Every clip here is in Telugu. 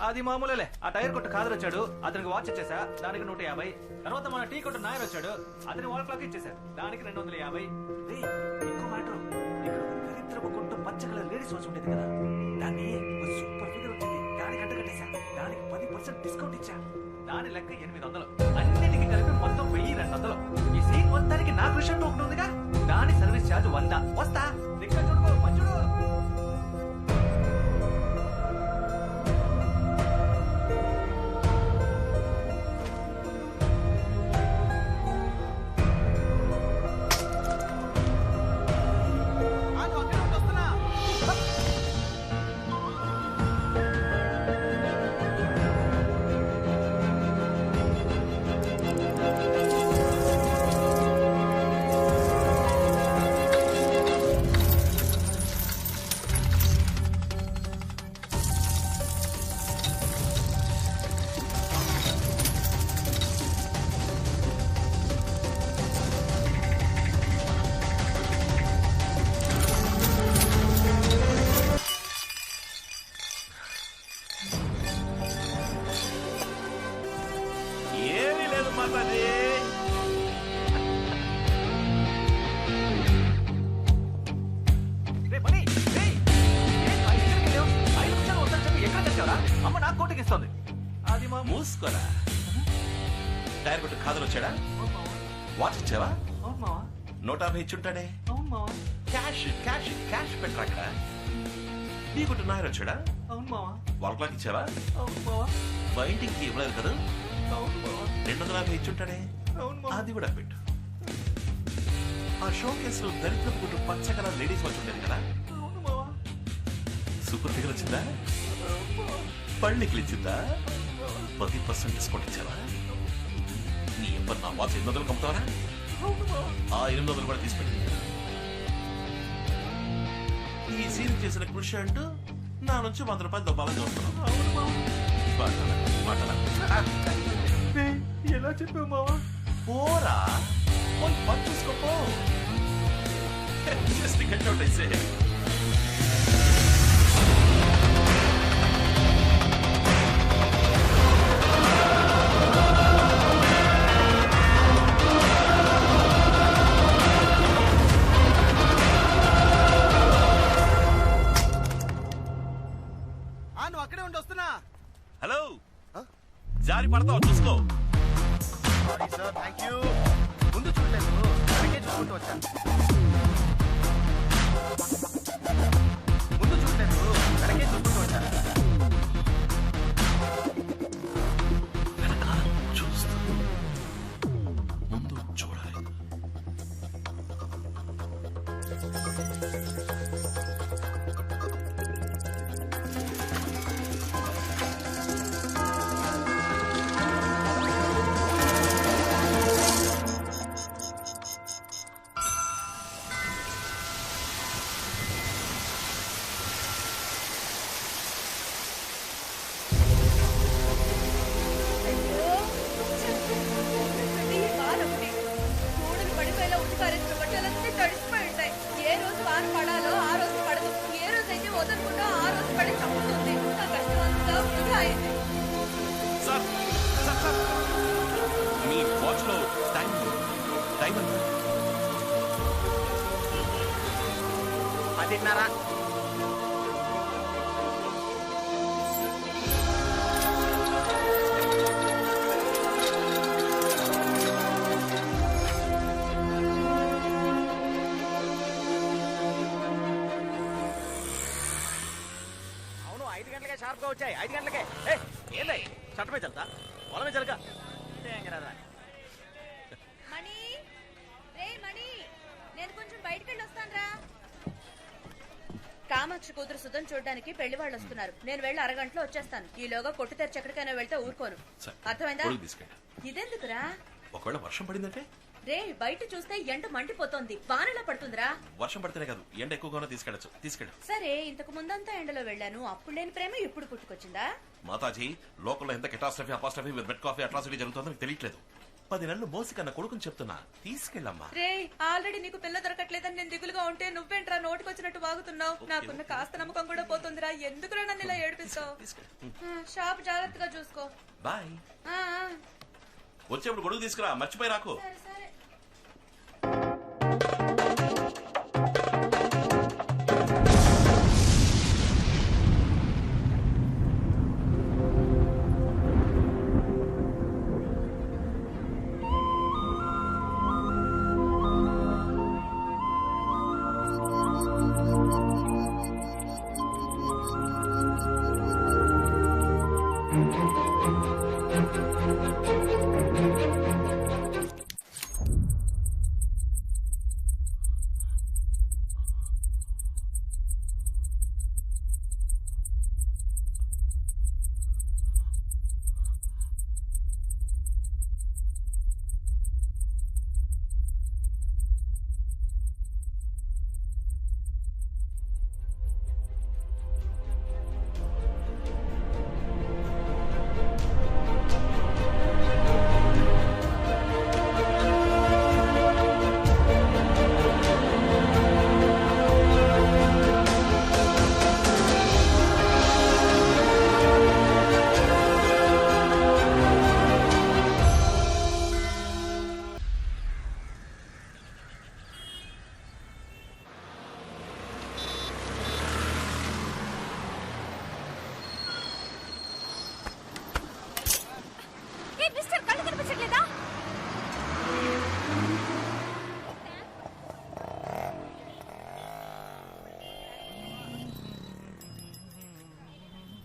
అది మామూలులే. ఆ టైర్ కొట్టు ఖాదర్ వచ్చాడు, అతనికి వాచ్ ఇచ్చేసా, దానికి 150. తర్వాత మన టీ కొట్టు నాయర్ వచ్చాడు, అతని వాల్ క్లాక్ ఇచ్చేసా, దానికి 250. ఇంకో మ్యాటర్, ఇక్కడ దరిద్రపు కొట్టు పచ్చ కలర్ లేడీస్ వాచ్ ఉండేది కదా, దాన్ని సూపర్ ఫిగర్ వచ్చింది, దానికి అంట కట్టేశా, దానికి 10% డిస్కౌంట్ ఇచ్చా, దాని లెక్క 800. అన్నిటికి కలిపి మొత్తం 1200. ఈ సీన్ మొత్తానికి నా క్రిషన్ ఒకటి ఉందిగా, దాని సర్వీస్ ఛార్జ్ 100. వస్తా దిక్క చూడుకో మంచుడు. అమ్మ నాకు కోటికిస్తుంది. అది మా మూసుకోరా. టైర్ కొట్టు ఖాదర్ వచ్చాడా? వాచ్ ఇచ్చావా? 150 ఇచ్చుంటాడే. క్యాష్ క్యాష్ క్యాష్ పెట్టరా అక్కడ. నీ కొట్టు నాయర్ వచ్చాడా? వాల్ క్లాక్ ఇచ్చావా? బయటికి ఇవ్వలేదు కదా. 250 ఇచ్చుంటాడే. అది కూడా పెట్టు. ఆ షో కేసులో దరిద్రపు కొట్టు పచ్చ కలర్ లేడీస్ వాచ్ ఉండేది కదా, సూపర్ ఫిగర్ వచ్చిందా? పళ్ళికి ఇచ్చిందా? 10% డిస్కౌంట్ ఇచ్చావా? నీ ఎవ్వరు నా వాచ్ 800 కమ్ముతావరా? ఆ 800 కూడా తీసుకెళ్ళి ఈ సీన్ చేసిన కృషి అంటూ నా నుంచి 100 రూపాయలు దొబ్బాలని చూస్తున్నాను. ఎలా చెప్పావు మావా? పోరా పోయి పని చూసుకోపో. జస్ట్ గెట్ అవుట్ అయితే. అక్కడే ఉండి వస్తున్నా. హలో, జారి పడతావు చూసుకో. Sorry sir, thank you. ముందు చూడలేదు, వెనకే చూసుకుంటూ వచ్చా. ముందు చూడలేదు, వెనకే చూసుకుంటూ వచ్చా. వెనకాల చూస్తూ ముందు చూడాలి. మీ వాచ్ లో టైం టైం ఎంత? 10:30. అవును, 5 గంటలకే షార్ప్ గా వచ్చాయి. 5 గంటలకే. ఏందై చట్టమే చల్తా, పొలమే చలక. మణి, రే మణి, నేను కొంచెం బయటికి వెళ్ళి వస్తానురా. కామాక్షి కూతురు సుధం చూడడానికి పెళ్లి వాళ్ళు వస్తున్నారు. నేను వెళ్ళి అరగంటలో వచ్చేస్తాను. ఈలోగా కొట్టు తెరిచి ఎక్కడికైనా వెళ్తే ఊరుకోను. అర్థమైందా? ఇదెందుకురా? ఒకవేళ వర్షం పడిందంటే? రే, బయట చూస్తే ఎండ మండిపోతోంది. వానలా పడుతుందిరా. వర్షం పడితేనే కాదు, ఎండ ఎక్కువగానే తీసుకెళ్ళచ్చు. సరే, ఇంతకు ముందంతా ఎండలో వెళ్ళాను. అప్పుడు లేని ప్రేమ ఇప్పుడు పుట్టుకొచ్చిందా? మాతాజీ, లోకల్లో ఎంత catastrophe apostrophe with bed coffee atrocity జరుగుతుందో మీకు తెలియట్లేదు. 10 నెలలు మోసి కన్నా కొడుకుని చెప్తున్నా, తీసుకెళ్ళమ్మా. రే ఆల్రెడీ నీకు పిల్ల దొరకట్లేదని నేను దిగులుగా ఉంటే నువ్వేంట్రా నోటికొచ్చినట్టు వాగుతున్నావు? నాకున్న కాస్త నమ్మకం కూడా పోతుందిరా. ఎందుకురా నన్ను ఇలా ఏడిపిస్తావు? షాప్ జాగ్రత్తగా చూసుకో. బాయ్. ఆ, ఆ. వచ్చేప్పుడు గొడుగు తీసుకురా, మర్చిపోయి రాకు. సరే సరే.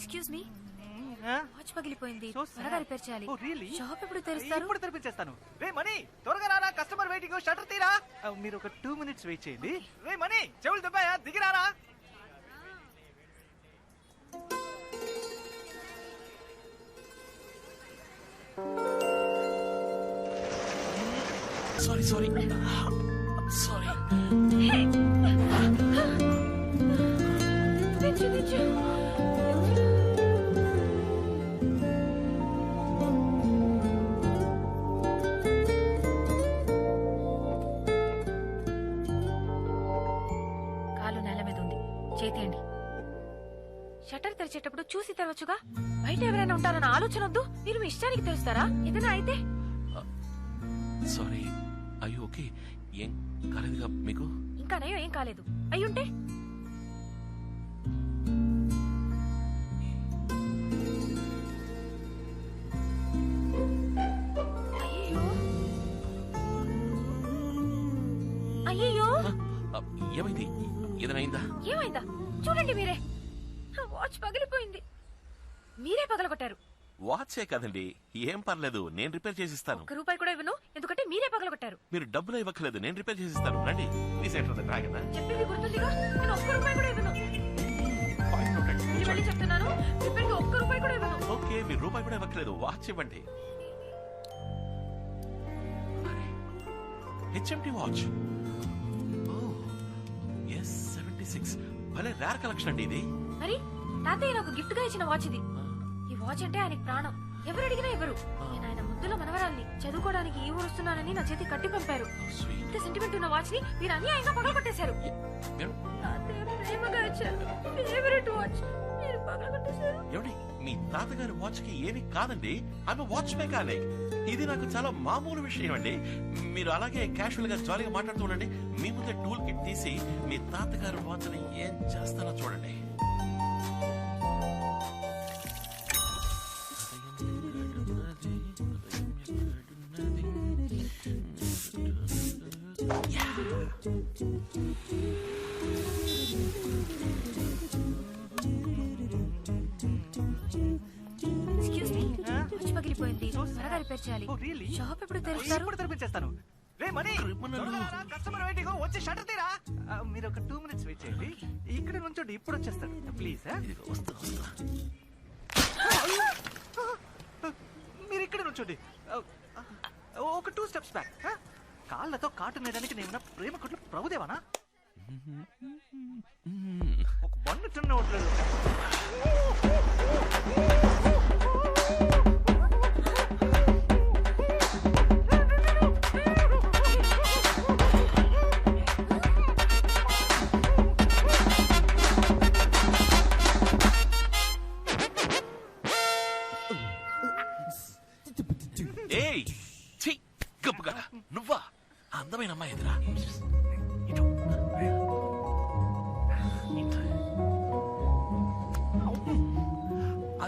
ఎక్స్క్యూజ్ మీ, వాచ్ పగిలిపోయింది, So sad. త్వరగా రిపేర్ చేయాలి. Oh, really? షాప్ ఎప్పుడు తెరుస్తారు? ఇప్పుడు తెరిపించేస్తాను. రే మనీ, త్వరగా రారా, కస్టమర్ వెయిటింగ్, షట్టర్ తీరా. మీరు ఒక 2 minutes వెయిట్ చేయండి. రే మనీ, చెవులు దెబ్బయా, దిగిరారా. Sorry sorry sorry. కాలు నేల మీద ఉంది, చేతియండి. షట్టర్ తెరిచేటప్పుడు చూసి తెరవచ్చుగా. బయట ఎవరైనా ఉంటారన్న ఆలోచన వద్దు. మీరు మీ ఇష్టానికి తెరుస్తారా? ఏదైనా అయితే? సారీ. అయ్యో ఓకే, ఏం కాలేదుగా మీకు? ఇంకా నయం, ఏం కాలేదు. అయ్యుంటే అయ్యో, ఏమైంది? ఏదైనా అయిందా? ఏమైందా? చూడండి మీరే, వాచ్ పగిలిపోయింది. మీరే పగలగొట్టారు. వాచే కదండి, ఏం పర్లేదు, నేను రిపేర్ చేసిస్తాను. ₹1 కూడా ఇవ్వను, ఎందుకంటే మీరే పగలగొట్టారు. మీరు డబ్బులు ఇవ్వట్లేదు, నేను రిపేర్ చేసిస్తాను. రండి, ప్లీజ్ ఎంటర్ డ్రాగన్. చెప్పింది గుర్తుందిగా, నేను ₹1 కూడా ఇవ్వను. మీరు మళ్ళీ చెప్తున్నాను, రిపేర్కి ₹1 కూడా ఇవ్వను. ఓకే, మీరు రూపాయి కూడా ఇవ్వట్లేదు, వాచ్ ఇవ్వండి. HMT watch. ఎస్ 76, భలే రేర్ కలెక్షన్ అండి ఇది. మరి తాతయ్య నాకు గిఫ్ట్ గా ఇచ్చిన వాచ్ ఇది. ఈ వాచ్ అంటే ఆయనకి ప్రాణం, ఎవరు అడిగినా ఇవ్వరు. నేను ఆయన ముద్దుల మనవరాల్ని, చదువుకోవడానికి ఈ ఊరు వస్తున్నానని నా చేతి కట్టి పంపారు. ఇంత సెంటిమెంట్ ఉన్న వాచ్ ని మీరు అన్యాయంగా పగలగొట్టేశారు. తాతయ్య ప్రేమగా ఇచ్చారు, ఫేవరెట్ వాచ్, మీరు పగలగొట్టేశారు. ఏమండి, మీ తాతగారి వాచ్ కి ఏమి కాదండి, ఆమె వాచ్ మెకానిక్. ఇది నాకు చాలా మామూలు విషయం అండి. మీరు అలాగే క్యాషువల్ గా జాలీగా మాట్లాడుతూ ఉండండి. మీ ముందే టూల్ కిట్ తీసి మీ తాతగారి వాచ్ ని ఏం చేస్తానో చూడండి. ఎక్స్క్యూజ్ మీ, వాచ్ పగిలిపోయింది, త్వరగా రిపేర్ చేయాలి. Oh, really? షాప్ ఎప్పుడు తెరుస్తారు? ఇప్పుడు తెరిపించేస్తాను. రే మనీ, కస్టమర్ వెయిటింగ్, వచ్చి షట్టర్ తీరా. మీరు ఒక 2 minutes వెయిట్ చేయండి. ఇక్కడ నుంచోండి, ఇప్పుడు వచ్చేస్తాను ప్లీజ్. ఇదిగో వస్తున్నా. మీరు ఇక్కడ నుంచోండి, ఒక 2 steps బ్యాక్. కాళ్ళతో కాటు నేయడానికి నేను ప్రేమ కొట్లు ప్రభుదేవానా? ఒక బండి తిన్న ఉండలేదు.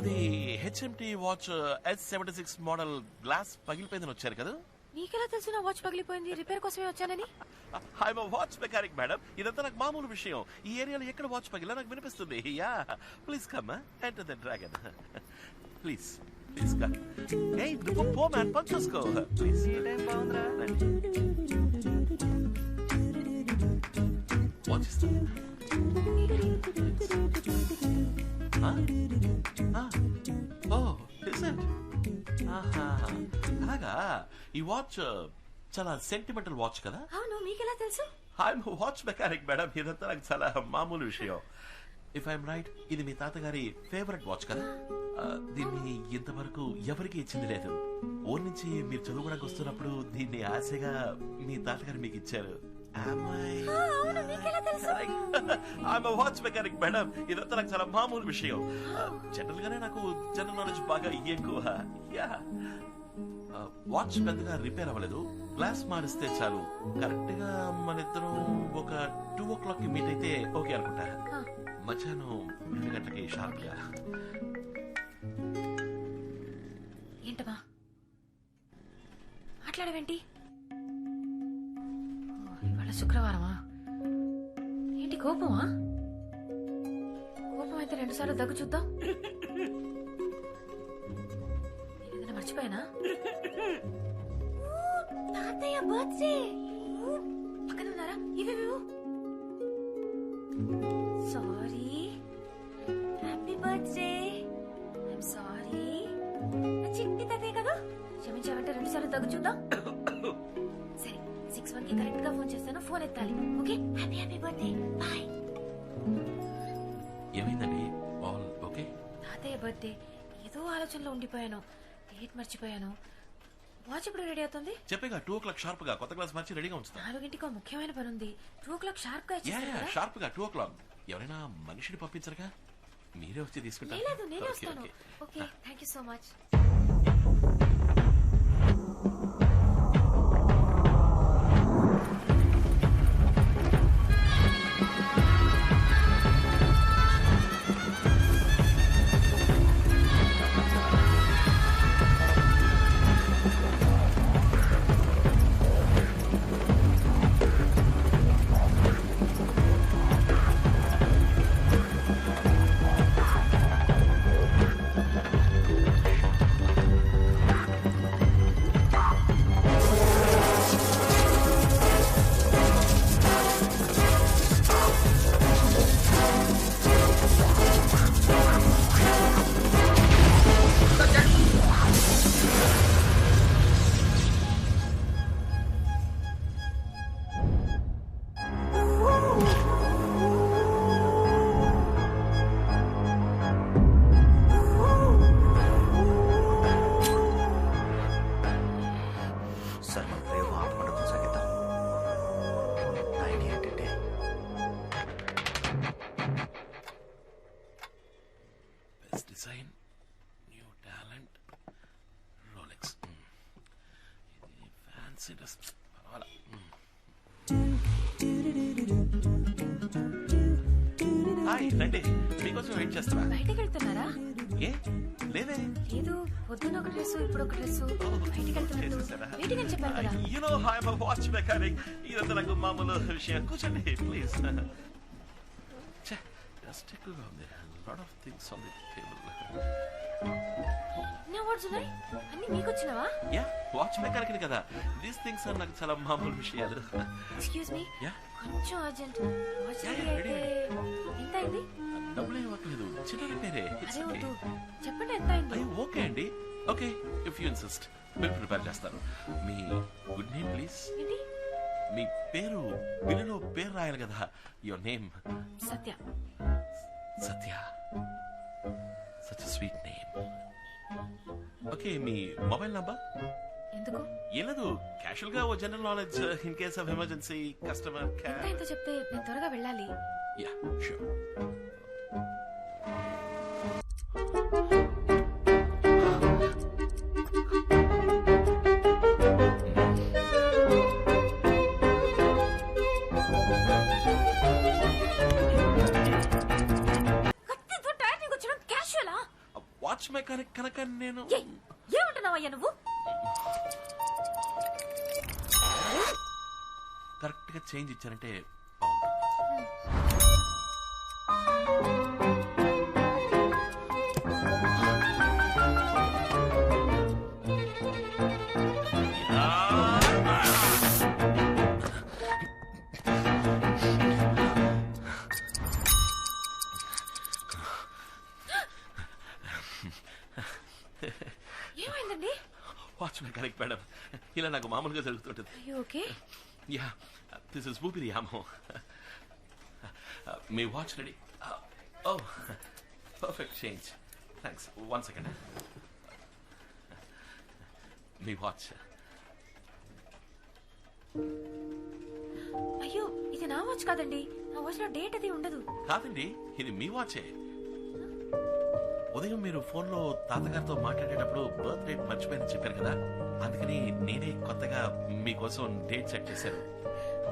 అది HMT watch S76 model glass పగిలిపోయిందని వచ్చారు కదా. నీకెలా తెలుసు నా వాచ్ పగిలిపోయింది? రిపేర్ కోసమే వచ్చానని. I'm watch mechanic madam. ఇదంతా నాకు మామూలు విషయం. ఈ ఏరియాలో ఎక్కడ వాచ్ పగిలా నాకు వినిపిస్తుంది. Yeah please come enter the dragon. Please please come. ఏయ్ నువ్వు పో మ్యాన్, పని చూసుకో ప్లీజ్. ఈ టైం బాగుందిరా. వాచ్ ఇస్తా. అలాగా. ఈ వాచ్ చాలా సెంటిమెంటల్ వాచ్ కదా. అవును, మీకెలా తెలుసు? I'm watch mechanic madam. ఇదంతా నాకు చాలా మామూలు విషయం. ఇఫ్ ఐఎమ్ రైట్, ఇది మీ తాతగారి ఫేవరెట్ వాచ్ కదా. దీన్ని ఇంతవరకు ఎవరికి ఇచ్చింది లేదు. ఊరి నుంచి మీరు చదువుకోవడానికి వస్తున్నప్పుడు దీన్ని ఆశగా మీ తాతగారు మీకు ఇచ్చారు. Watch mechanic madam. ఇదంతా నాకు చాలా మామూలు విషయం. జనరల్ గానే నాకు జనరల్ నాలెడ్జ్ బాగా ఎక్కువ. వాచ్ పెద్దగా రిపేర్ అవ్వలేదు. గ్లాస్ మారిస్తే చాలు. కరెక్ట్ గా మన ఇద్దరం ఒక 2 o'clock కి మీట్ అయితే ఓకే అనుకుంటా. మధ్యాహ్నం 2 గంటలకి షార్ప్ గా. ఏంటమ్మా మాట్లాడవేంటి? ఇవాళ శుక్రవారమా? ఏంటి కోపమా? కోపం అయితే 2 సార్లు దగ్గు చూద్దాం. ఏదైనా మర్చిపోయానా? తాతయ్య బర్త్డే పక్కన ఉన్నారా? ఇవి sorry. Happy birthday. I'm sorry. చిట్టి తాతయ్య కదా, క్షమించావంటే 2 సార్లు దగ్గు చూద్దాం. సరే 6:1 కి కరెక్ట్ గా ఫోన్ చేస్తాను. ఫోన్ ఎత్తాలి. Okay? Happy happy birthday. Bye. ఏమైందండి? All okay? తాతయ్య బర్త్డే ఏదో ఆలోచనలో ఉండిపోయాను. డేట్ మర్చిపోయాను. వాచ్ ఎప్పుడు రెడీ అవుతుంది? చెప్పేగా 2 o'clock షార్ప్ గా కొత్త గ్లాస్ మార్చి రెడీగా ఉంచుతా. 4 ముఖ్యమైన పని ఉంది. 2 o'clock షార్ప్ గా షార్ప్ గా 2 o'clock. ఎవరైనా మనిషిని పంపించరుగా, మీరే వచ్చి తీసుకుంటారు. లేదు, నేనే వస్తాను. Okay, thank you so much. Design, new talent, Rolex. ఇది ఫ్యాన్సీ డ్రెస్. హాయ్ రండి, మీకోసం వెయిట్ చేస్తున్నా. బయటకు వెళ్తున్నారా? ఏ లేదే. లేదు, పొద్దున ఒక డ్రెస్, ఇప్పుడు ఒక డ్రెస్. బయటకు వెళ్తున్నట్టు వెయిటింగ్ అని చెప్పారు కదా. You know I am a watch mechanic. ఇదంతా నాకు మామూలు విషయం. కూర్చోండి ప్లీజ్. డస్ట్ ఎక్కువగా ఉంది. Lot of things on the table. ఎన్ని అవార్డ్స్ ఉన్నాయి? అన్ని మీకు వచ్చినవా? యా, వాచ్ మెకానిక్ కదా. దీస్ థింగ్స్ ఆర్ నాకు చాలా మామూలు విషయాలు. ఎక్స్క్యూజ్ మీ, యా, కొంచెం అర్జెంట్. వాచ్ రెడీ అయితే ఎంత అయింది? డబ్బులు ఇవ్వట్లేదు, చిన్న రిపేరే. అదే వద్దు, చెప్పండి ఎంత అయింది. ఓకే అండి, okay if you insist bill prepare చేస్తాను. మీ గుడ్ నేమ్ ప్లీజ్. ఏంటి? మీ పేరు బిల్లులో పేరు రాయాలి కదా. Your name? Satya. Satya, such sweet name. Okay, మీ మొబైల్ నంబర్? ఎందుకు? ఏం లేదు, క్యాషువల్ గా ఓ general knowledge in case of emergency customer ఎంత ఎంత చెప్తే నేను త్వరగా వెళ్ళాలి. Yeah sure. మెకానిక్ కనుక నేను ఏయ్, ఏమంటున్నావయ్యా నువ్వు? కరెక్ట్ గా చేంజ్ ఇచ్చానంటే బాగుంటుంది. ఏమైందండి? వాచ్ మెకానిక్ మేడం, ఇలా నాకు మామూలుగా జరుగుతుంటది. ఓకే. యా, దిస్ ఇస్ ఊపిరి యామో. మీ వాచ్ రెడీ. ఓ, పర్ఫెక్ట్ చేంజ్. థ్యాంక్స్. 1 సెకండ్. మీ వాచ్. అయ్యో, ఇది నా వాచ్ కాదండి. నా వాచ్ లో డేట్ అది ఉండదు. కాదండి, ఇది మీ వాచే. ఉదయం మీరు ఫోన్లో తాతగారితో మాట్లాడేటప్పుడు బర్త్ డేట్ మర్చిపోయిందని చెప్పారు కదా, అందుకని నేనే కొత్తగా మీకోసం డేట్ సెట్ చేశాను.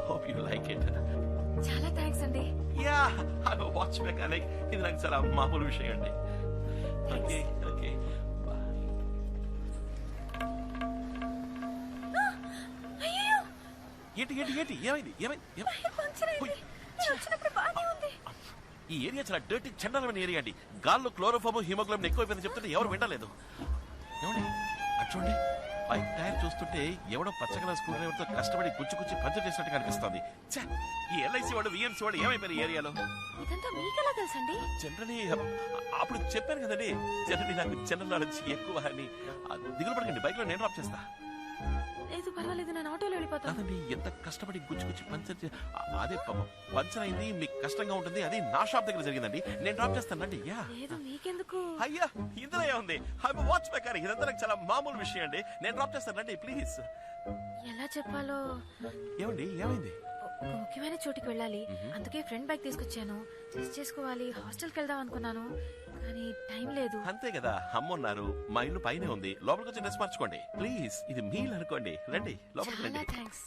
Hope you like it. చాలా థ్యాంక్స్ అండి. Yeah, I'm a watch mechanic. ఇది నాకు చాలా మామూలు విషయం అండి. Okay okay. అయ్యో, ఏంటి ఏంటి ఏంటి ఏమైంది ఏమైంది? పంచర్ అయింది. నేను వచ్చినప్పుడు బాగానే ఉంది. ఈ ఏరియా చాలా డర్టీ చండాలమైన ఏరియా అండి. గాల్లో క్లోరోఫామ్ హిమోగ్లోబిన్ ఎక్కువైపోయిందని చెప్తుంటే ఎవరు వినలేదు. ఏమండి అటు చూడండి, బైక్ టైర్ చూస్తుంటే ఎవడో పచ్చగల స్క్రూ డ్రైవర్ తో కష్టపడి గుచ్చి పంచర్ చేసినట్టు కనిపిస్తుంది. ఛే, ఈ ఎల్ఐసి వాడు విఎంసీ వాడు ఏమైపోయారు ఈ ఏరియాలో? ఇదంతా మీకెలా తెలుసండి? జనరలీ అప్పుడు చెప్పాను కదండి, జనరలీ నాకు జనరల్ నాలెడ్జ్ ఎక్కువ అని. దిగులు పడకండి, బైక్ లో నేను డ్రాప్ చేస్తా. లేదు పర్వాలేదు, నేను ఆటోలో వెళ్ళిపోతాను. కాదండి, ఎంత కష్టపడి గుచ్చి పంచర్ అదే పంచర్ అయింది, మీకు కష్టంగా ఉంటుంది. అది నా షాప్ దగ్గర జరిగిందండి, నేను డ్రాప్ చేస్తానండి. యా, లేదు మీకెందుకు? అయ్యా ఇందులో ఏముంది, వాచ్ మెకానిక్, ఇదంతా నాకు చాలా మామూలు విషయం అండి. నేను డ్రాప్ చేస్తానండి, ప్లీజ్. ఎలా చెప్పాలో. ఏమండి ఏమైంది? ఒక ముఖ్యమైన చోటుకి వెళ్ళాలి, అందుకే ఫ్రెండ్ బైక్ తీసుకొచ్చాను. టెస్ట్ చేసుకోవాలి, హాస్టల్కి వెళ్దాం అనుకున్నాను, కానీ టైం లేదు. అంతే కదా, అమ్మున్నారు, మా ఇల్లు పైనే ఉంది, లోపలికి వచ్చి డ్రెస్ మార్చుకోండి ప్లీజ్. ఇది మీల్ అనుకోండి, రండి లోపలికి చాలా రండి. థ్యాంక్స్.